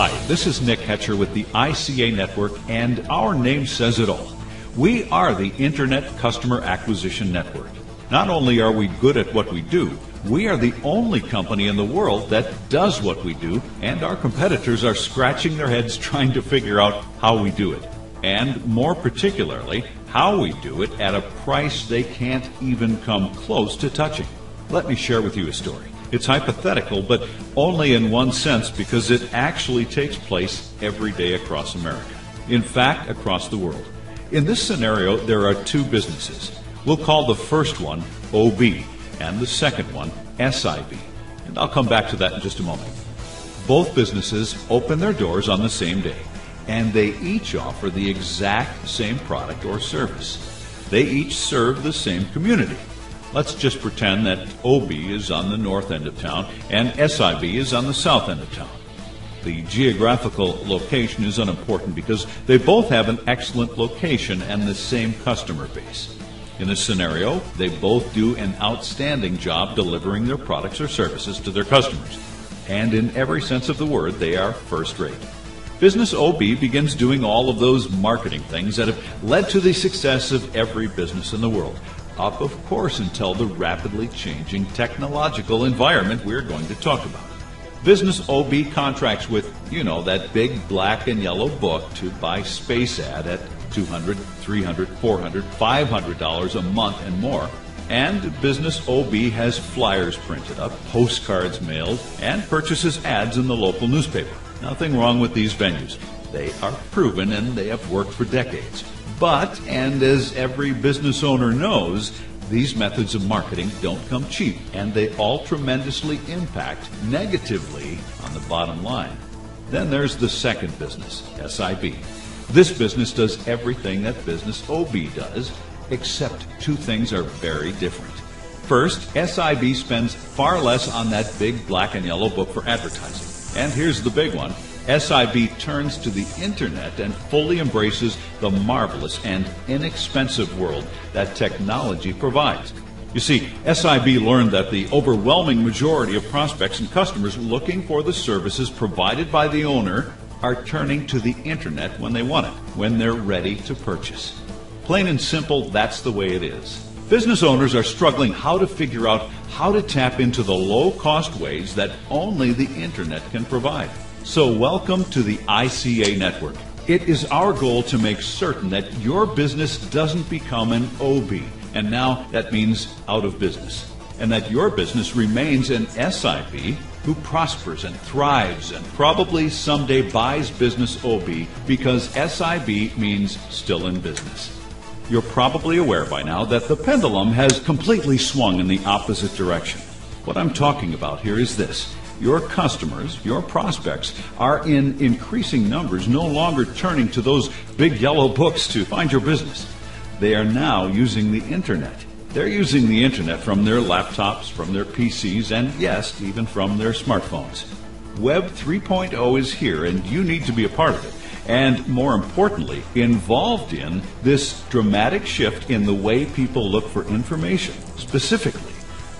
Hi, this is Nick Hetcher with the ICANetwork, and our name says it all. We are the Internet Customer Acquisition Network. Not only are we good at what we do, we are the only company in the world that does what we do, and our competitors are scratching their heads trying to figure out how we do it. And more particularly, how we do it at a price they can't even come close to touching. Let me share with you a story. It's hypothetical, but only in one sense, because it actually takes place every day across America. In fact, across the world. In this scenario, there are two businesses. We'll call the first one OB and the second one SIB. And I'll come back to that in just a moment. Both businesses open their doors on the same day, and they each offer the exact same product or service. They each serve the same community. Let's just pretend that OB is on the north end of town and SIB is on the south end of town. The geographical location is unimportant because they both have an excellent location and the same customer base. In this scenario, they both do an outstanding job delivering their products or services to their customers. And in every sense of the word, they are first rate. Business OB begins doing all of those marketing things that have led to the success of every business in the world. Up, of course, until the rapidly changing technological environment we're going to talk about. Business OB contracts with, that big black and yellow book to buy space ad at $200, $300, $400, $500 a month and more. And Business OB has flyers printed up, postcards mailed, and purchases ads in the local newspaper. Nothing wrong with these venues. They are proven and they have worked for decades. But, and as every business owner knows, these methods of marketing don't come cheap, and they all tremendously impact negatively on the bottom line. Then there's the second business, SIB. This business does everything that Business OB does, except two things are very different. First, SIB spends far less on that big black and yellow book for advertising. And here's the big one. SIB turns to the Internet and fully embraces the marvelous and inexpensive world that technology provides. You see, SIB learned that the overwhelming majority of prospects and customers looking for the services provided by the owner are turning to the Internet when they want it, when they're ready to purchase. Plain and simple, that's the way it is. Business owners are struggling how to figure out how to tap into the low-cost ways that only the Internet can provide. So welcome to the ICANetwork. It is our goal to make certain that your business doesn't become an OB, and now that means out of business, and that your business remains an SIB who prospers and thrives and probably someday buys Business OB because SIB means still in business. You're probably aware by now that the pendulum has completely swung in the opposite direction. What I'm talking about here is this. Your customers, your prospects, are in increasing numbers no longer turning to those big yellow books to find your business. They are now using the Internet. They're using the Internet from their laptops, from their PCs, and yes, even from their smartphones. Web 3.0 is here, and you need to be a part of it. And more importantly, involved in this dramatic shift in the way people look for information. Specifically,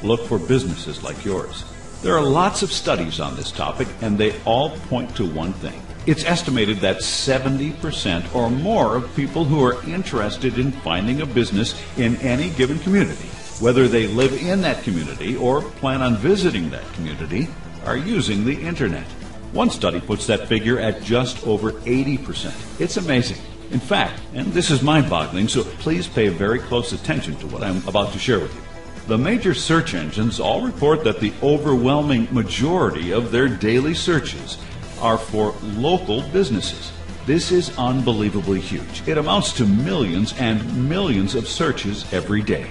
look for businesses like yours. There are lots of studies on this topic, and they all point to one thing. It's estimated that 70% or more of people who are interested in finding a business in any given community, whether they live in that community or plan on visiting that community, are using the Internet. One study puts that figure at just over 80%. It's amazing. In fact, and this is mind-boggling, so please pay very close attention to what I'm about to share with you. The major search engines all report that the overwhelming majority of their daily searches are for local businesses. This is unbelievably huge. It amounts to millions and millions of searches every day.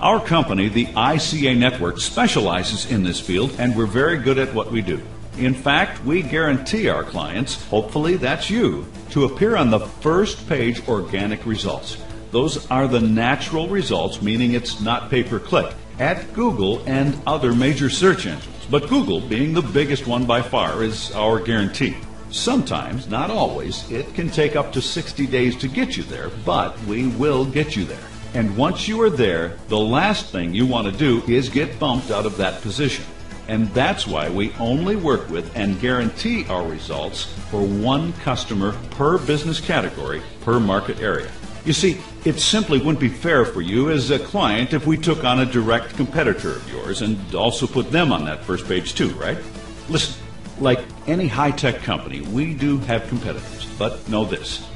Our company, the ICANetwork, specializes in this field, and we're very good at what we do. In fact, we guarantee our clients, hopefully that's you, to appear on the first page organic results. Those are the natural results, meaning it's not pay-per-click, at Google and other major search engines. But Google, being the biggest one by far, is our guarantee. Sometimes, not always, it can take up to 60 days to get you there, but we will get you there. And once you are there, the last thing you want to do is get bumped out of that position. And that's why we only work with and guarantee our results for one customer per business category per market area. You see, it simply wouldn't be fair for you as a client if we took on a direct competitor of yours and also put them on that first page too, right? Listen, like any high-tech company, we do have competitors, but know this,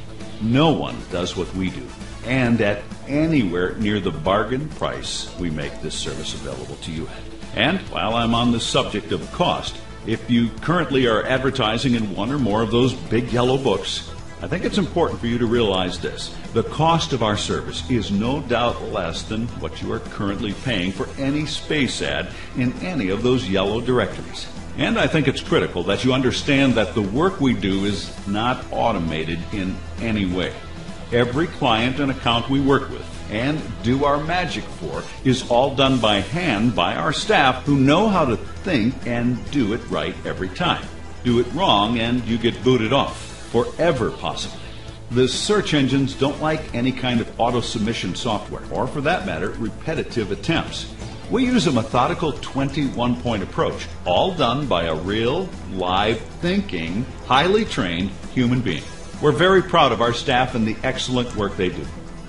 no one does what we do, and at anywhere near the bargain price we make this service available to you at. And while I'm on the subject of cost, if you currently are advertising in one or more of those big yellow books, I think it's important for you to realize this. The cost of our service is no doubt less than what you are currently paying for any space ad in any of those yellow directories. And I think it's critical that you understand that the work we do is not automated in any way. Every client and account we work with and do our magic for is all done by hand by our staff who know how to think and do it right every time. Do it wrong and you get booted off, forever possibly. The search engines don't like any kind of auto-submission software, or for that matter, repetitive attempts. We use a methodical 21-point approach, all done by a real, live, thinking, highly trained human being. We're very proud of our staff and the excellent work they do.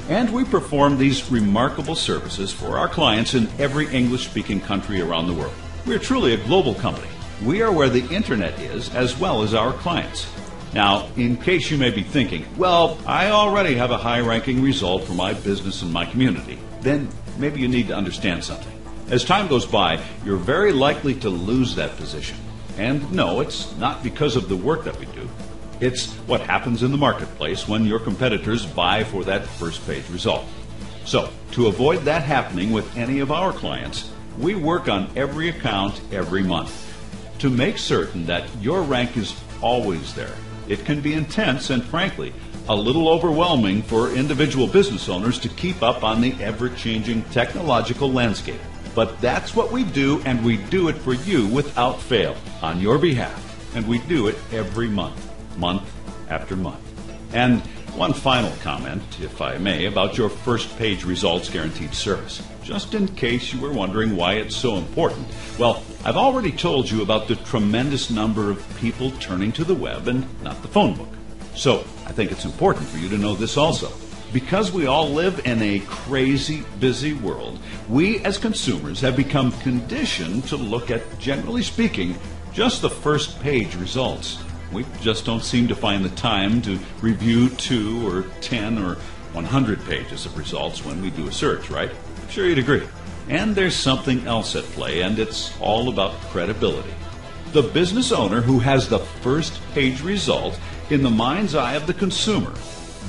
And we perform these remarkable services for our clients in every English-speaking country around the world. We're truly a global company. We are where the internet is, as well as our clients. Now, in case you may be thinking, well, I already have a high-ranking result for my business and my community, then maybe you need to understand something. As time goes by, you're very likely to lose that position. And no, it's not because of the work that we do. It's what happens in the marketplace when your competitors vie for that first page result. So, to avoid that happening with any of our clients, we work on every account every month to make certain that your rank is always there. It can be intense and, frankly, a little overwhelming for individual business owners to keep up on the ever-changing technological landscape. But that's what we do, and we do it for you without fail, on your behalf. And we do it every month after month. And one final comment, if I may, about your first page results guaranteed service. Just in case you were wondering why it's so important. Well, I've already told you about the tremendous number of people turning to the web and not the phone book. So I think it's important for you to know this also. Because we all live in a crazy, busy world, we as consumers have become conditioned to look at, generally speaking, just the first page results. We just don't seem to find the time to review 2 or 10 or 100 pages of results when we do a search, right? Sure you'd agree. And there's something else at play, and it's all about credibility. The business owner who has the first page result in the mind's eye of the consumer,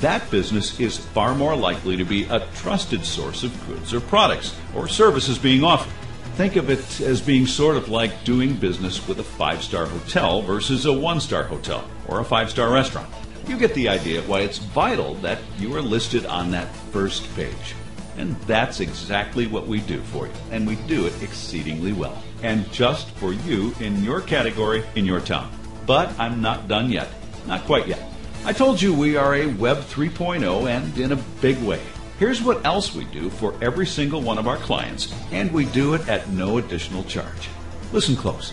that business is far more likely to be a trusted source of goods or products or services being offered. Think of it as being sort of like doing business with a 5-star hotel versus a 1-star hotel or a 5-star restaurant. You get the idea why it's vital that you are listed on that first page. And that's exactly what we do for you. And we do it exceedingly well. And just for you in your category, in your town. But I'm not done yet. Not quite yet. I told you we are a Web 3.0 and in a big way. Here's what else we do for every single one of our clients, and we do it at no additional charge. Listen close.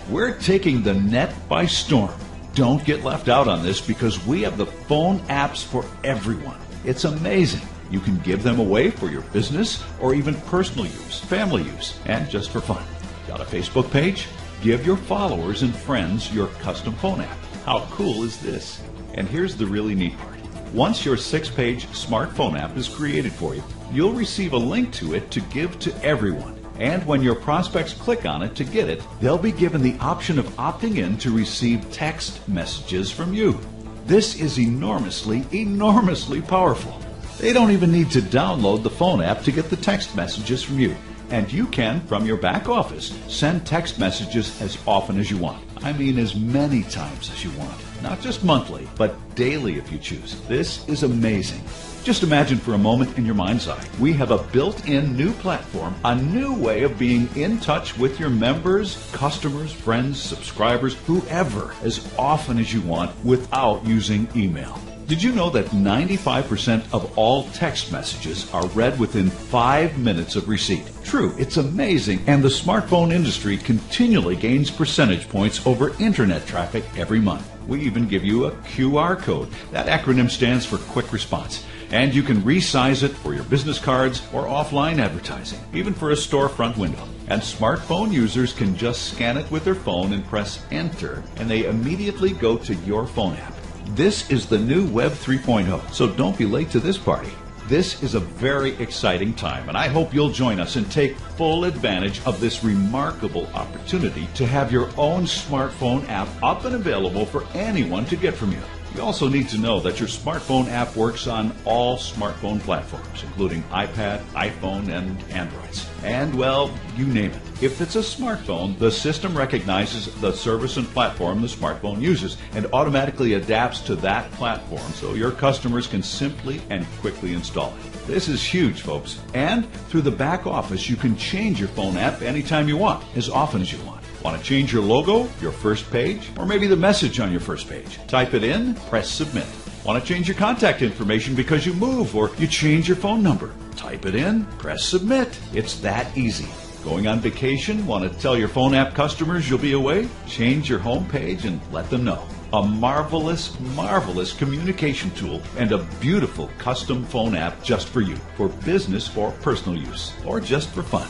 We're taking the net by storm. Don't get left out on this because we have the phone apps for everyone. It's amazing. You can give them away for your business or even personal use, family use, and just for fun. Got a Facebook page? Give your followers and friends your custom phone app. How cool is this? And here's the really neat part. Once your 6-page smartphone app is created for you, you'll receive a link to it to give to everyone. And when your prospects click on it to get it, they'll be given the option of opting in to receive text messages from you. This is enormously, enormously powerful. They don't even need to download the phone app to get the text messages from you. And you can, from your back office, send text messages as often as you want. I mean as many times as you want. Not just monthly, but daily if you choose. This is amazing. Just imagine for a moment in your mind's eye. We have a built-in new platform, a new way of being in touch with your members, customers, friends, subscribers, whoever, as often as you want without using email. Did you know that 95% of all text messages are read within 5 minutes of receipt? True, it's amazing, and the smartphone industry continually gains percentage points over internet traffic every month. We even give you a QR code. That acronym stands for Quick Response. And you can resize it for your business cards or offline advertising, even for a storefront window. And smartphone users can just scan it with their phone and press Enter, and they immediately go to your phone app. This is the new Web 3.0, so don't be late to this party. This is a very exciting time, and I hope you'll join us and take full advantage of this remarkable opportunity to have your own smartphone app up and available for anyone to get from you. You also need to know that your smartphone app works on all smartphone platforms, including iPad, iPhone, and Androids. And, well, you name it. If it's a smartphone, the system recognizes the service and platform the smartphone uses and automatically adapts to that platform so your customers can simply and quickly install it. This is huge, folks. And through the back office, you can change your phone app anytime you want, as often as you want. Want to change your logo, your first page, or maybe the message on your first page? Type it in, press Submit. Want to change your contact information because you move or you change your phone number? Type it in, press Submit. It's that easy. Going on vacation? Want to tell your phone app customers you'll be away? Change your home page and let them know. A marvelous, marvelous communication tool and a beautiful custom phone app just for you, for business or personal use, or just for fun.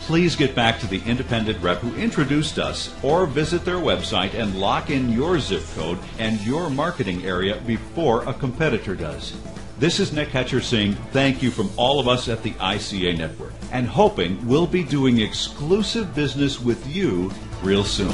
Please get back to the independent rep who introduced us or visit their website and lock in your zip code and your marketing area before a competitor does. This is Nick Hatcher saying thank you from all of us at the ICA Network and hoping we'll be doing exclusive business with you real soon.